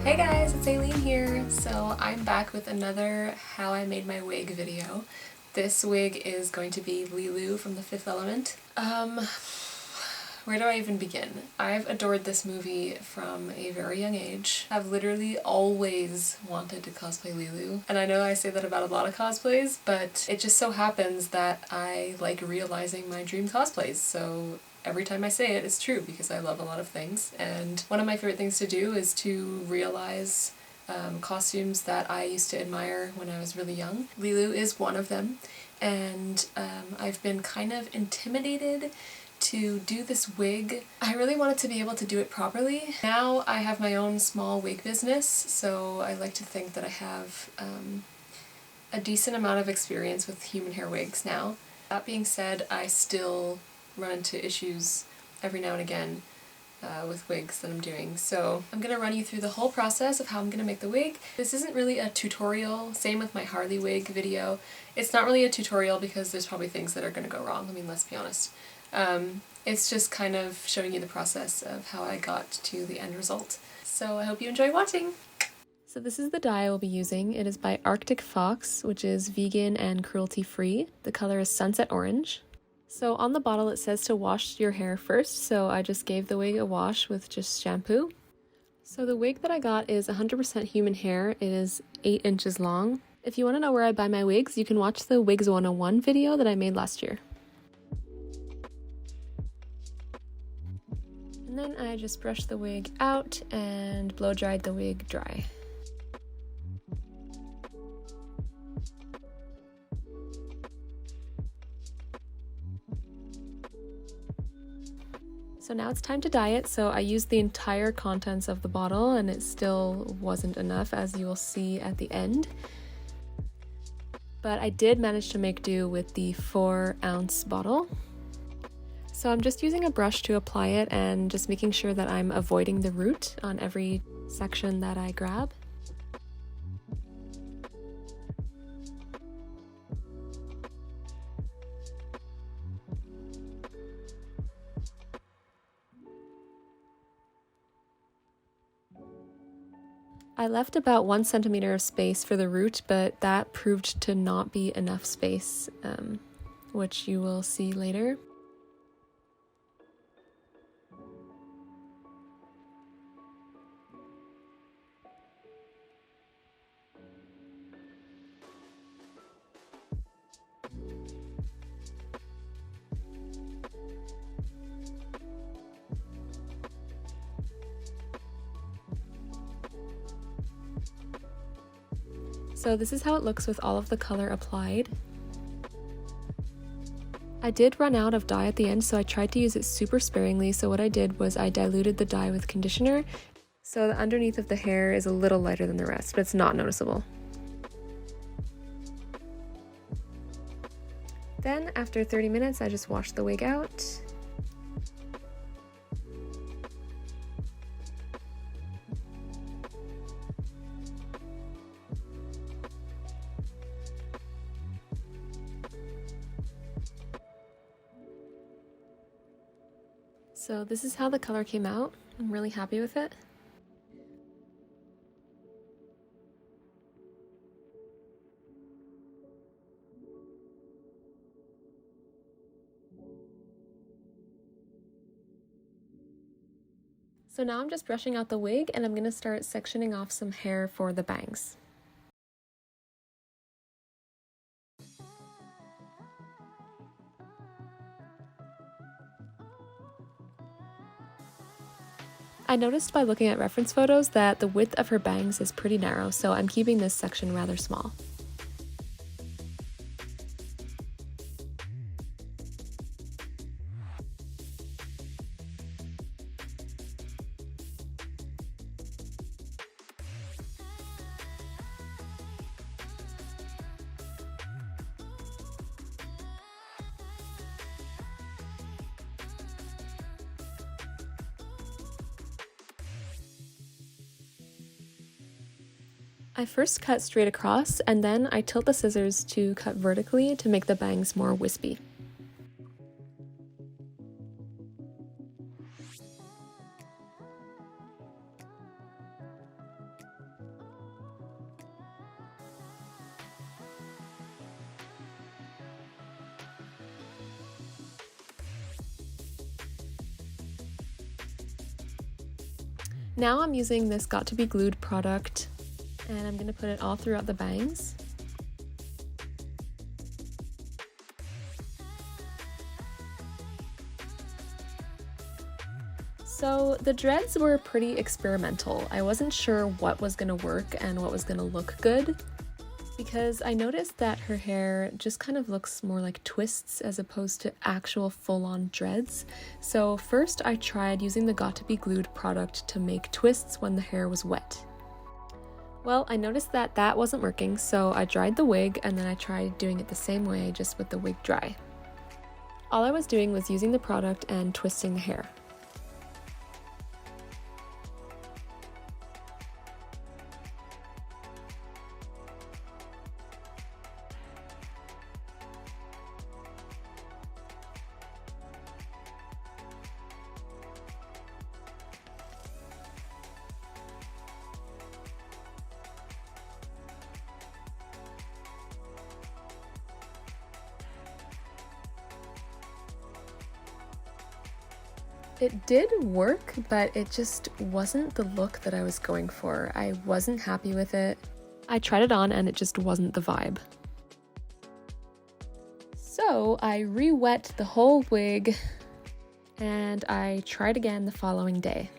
Hey guys, it's Aileen here. So I'm back with another How I Made My Wig video. This wig is going to be Leeloo from The Fifth Element. Where do I even begin? I've adored this movie from a very young age. I've literally always wanted to cosplay Leeloo. And I know I say that about a lot of cosplays, but it just so happens that I like realizing my dream cosplays. So every time I say it, it's true because I love a lot of things. And one of my favorite things to do is to realize costumes that I used to admire when I was really young. Leeloo is one of them, and I've been kind of intimidated to do this wig. I really wanted to be able to do it properly. Now I have my own small wig business, so I like to think that I have a decent amount of experience with human hair wigs now. That being said, I still run into issues every now and again with wigs that I'm doing. So I'm gonna run you through the whole process of how I'm gonna make the wig. This isn't really a tutorial, same with my Harley wig video. It's not really a tutorial because there's probably things that are gonna go wrong, I mean, let's be honest. It's just kind of showing you the process of how I got to the end result. So I hope you enjoy watching! So this is the dye I will be using. It is by Arctic Fox, which is vegan and cruelty-free. The color is Sunset Orange. So on the bottle it says to wash your hair first, so I just gave the wig a wash with just shampoo. So the wig that I got is 100% human hair. It is 8 inches long. If you want to know where I buy my wigs, you can watch the Wigs 101 video that I made last year. And then I just brushed the wig out and blow dried the wig dry. So now it's time to dye it, so I used the entire contents of the bottle and it still wasn't enough, as you will see at the end. But I did manage to make do with the 4-ounce bottle. So I'm just using a brush to apply it and just making sure that I'm avoiding the root on every section that I grab. I left about 1 centimeter of space for the root, but that proved to not be enough space, which you will see later. So this is how it looks with all of the color applied. I did run out of dye at the end, so I tried to use it super sparingly. So what I did was I diluted the dye with conditioner, so the underneath of the hair is a little lighter than the rest, but it's not noticeable. Then after 30 minutes, I just washed the wig out. So this is how the color came out. I'm really happy with it. So now I'm just brushing out the wig and I'm going to start sectioning off some hair for the bangs. I noticed by looking at reference photos that the width of her bangs is pretty narrow, so I'm keeping this section rather small. I first cut straight across, and then I tilt the scissors to cut vertically to make the bangs more wispy. Now I'm using this Got To Be Glued product, and I'm gonna put it all throughout the bangs. So the dreads were pretty experimental. I wasn't sure what was gonna work and what was gonna look good, because I noticed that her hair just kind of looks more like twists as opposed to actual full-on dreads. So first I tried using the Got To Be Glued product to make twists when the hair was wet. Well, I noticed that that wasn't working, so I dried the wig and then I tried doing it the same way, just with the wig dry. All I was doing was using the product and twisting the hair. It did work, but it just wasn't the look that I was going for. I wasn't happy with it. I tried it on and it just wasn't the vibe. So I re-wet the whole wig and I tried again the following day.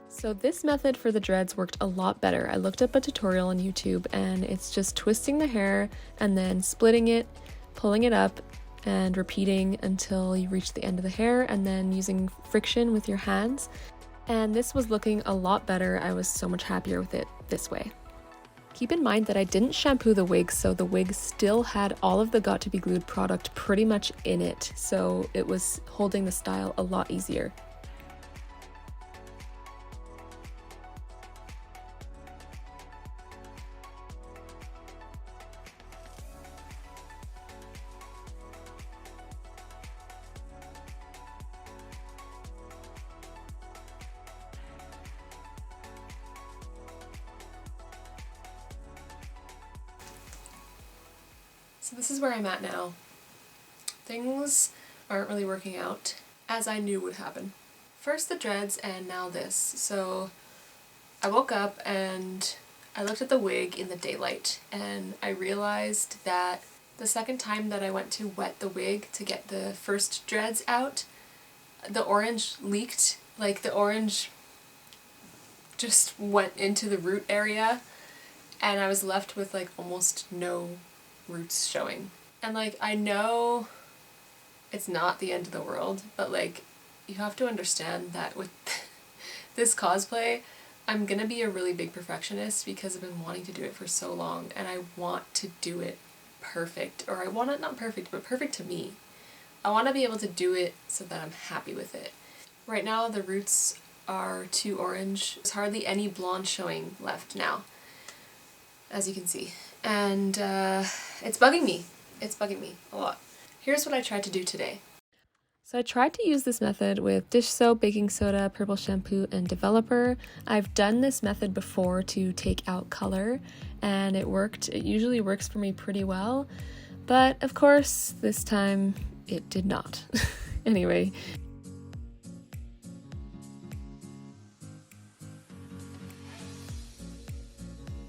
So this method for the dreads worked a lot better. I looked up a tutorial on YouTube and it's just twisting the hair and then splitting it, pulling it up, and repeating until you reach the end of the hair, and then using friction with your hands. And this was looking a lot better. I was so much happier with it this way. Keep in mind that I didn't shampoo the wig, so the wig still had all of the Got To Be Glued product pretty much in it, so it was holding the style a lot easier. So this is where I'm at now. Things aren't really working out as I knew would happen. First the dreads and now this. So I woke up and I looked at the wig in the daylight and I realized that the second time that I went to wet the wig to get the first dreads out, the orange leaked. Like the orange just went into the root area and I was left with like almost no roots showing. And like, I know it's not the end of the world, but like, you have to understand that with this cosplay, I'm gonna be a really big perfectionist because I've been wanting to do it for so long and I want to do it perfect, or I want it not perfect, but perfect to me. I want to be able to do it so that I'm happy with it. Right now the roots are too orange. There's hardly any blonde showing left now, as you can see. And it's bugging me. It's bugging me a lot. Here's what I tried to do today. So I tried to use this method with dish soap, baking soda, purple shampoo, and developer. I've done this method before to take out color, and it worked. It usually works for me pretty well, but of course, this time it did not. Anyway.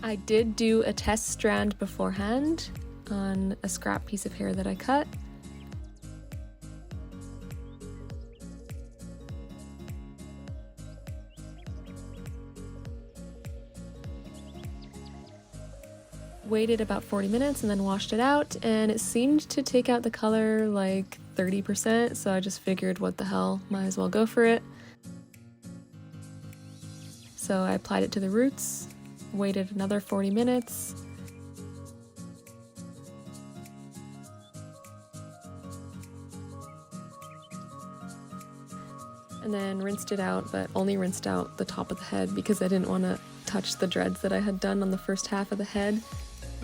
I did do a test strand beforehand on a scrap piece of hair that I cut. Waited about 40 minutes and then washed it out, and it seemed to take out the color like 30%, so I just figured what the hell, might as well go for it. So I applied it to the roots. Waited another 40 minutes. And then rinsed it out, but only rinsed out the top of the head because I didn't want to touch the dreads that I had done on the first half of the head.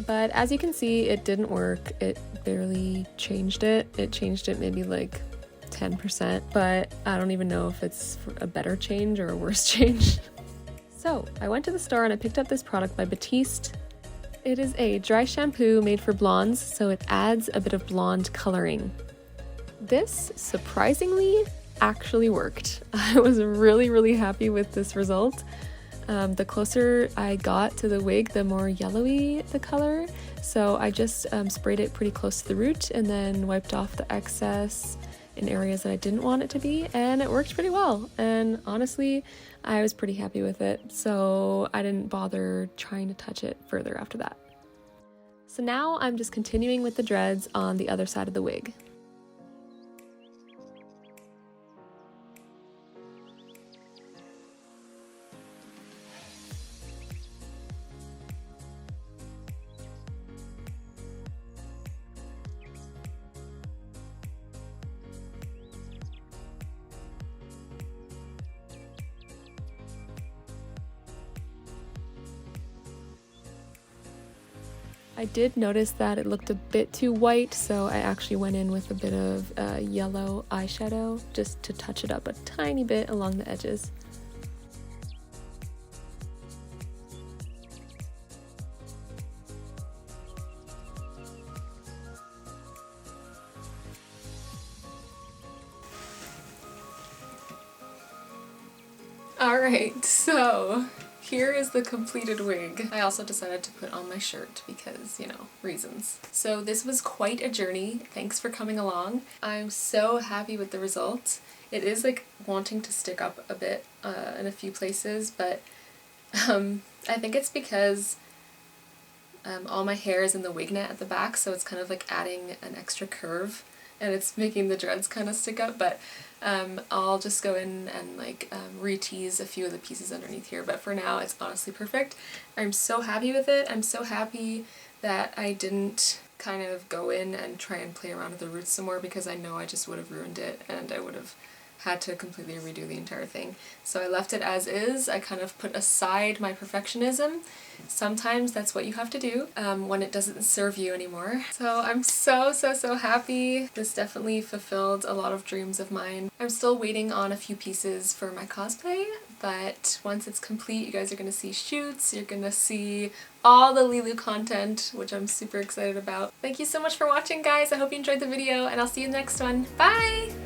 But as you can see, it didn't work. It barely changed it. It changed it maybe like 10%, but I don't even know if it's a better change or a worse change. So I went to the store and I picked up this product by Batiste. It is a dry shampoo made for blondes, so it adds a bit of blonde coloring. This, surprisingly, actually worked. I was really happy with this result. The closer I got to the wig, the more yellowy the color. So I just sprayed it pretty close to the root and then wiped off the excess in areas that I didn't want it to be, and it worked pretty well. And honestly, I was pretty happy with it, so I didn't bother trying to touch it further after that. So now I'm just continuing with the dreads on the other side of the wig. I did notice that it looked a bit too white, so I actually went in with a bit of yellow eyeshadow just to touch it up a tiny bit along the edges. Alright, so here is the completed wig. I also decided to put on my shirt because, you know, reasons. So this was quite a journey. Thanks for coming along. I'm so happy with the result. It is like wanting to stick up a bit in a few places, but I think it's because all my hair is in the wig net at the back, so it's kind of like adding an extra curve and it's making the dreads kind of stick up, but I'll just go in and like re-tease a few of the pieces underneath here, but for now it's honestly perfect. I'm so happy with it. I'm so happy that I didn't kind of go in and try and play around with the roots some more, because I know I just would have ruined it and I would have had to completely redo the entire thing. So I left it as is. I kind of put aside my perfectionism. Sometimes that's what you have to do when it doesn't serve you anymore. So I'm so happy. This definitely fulfilled a lot of dreams of mine. I'm still waiting on a few pieces for my cosplay, but once it's complete, you guys are going to see shoots, you're going to see all the Leeloo content, which I'm super excited about. Thank you so much for watching, guys. I hope you enjoyed the video, and I'll see you in the next one. Bye!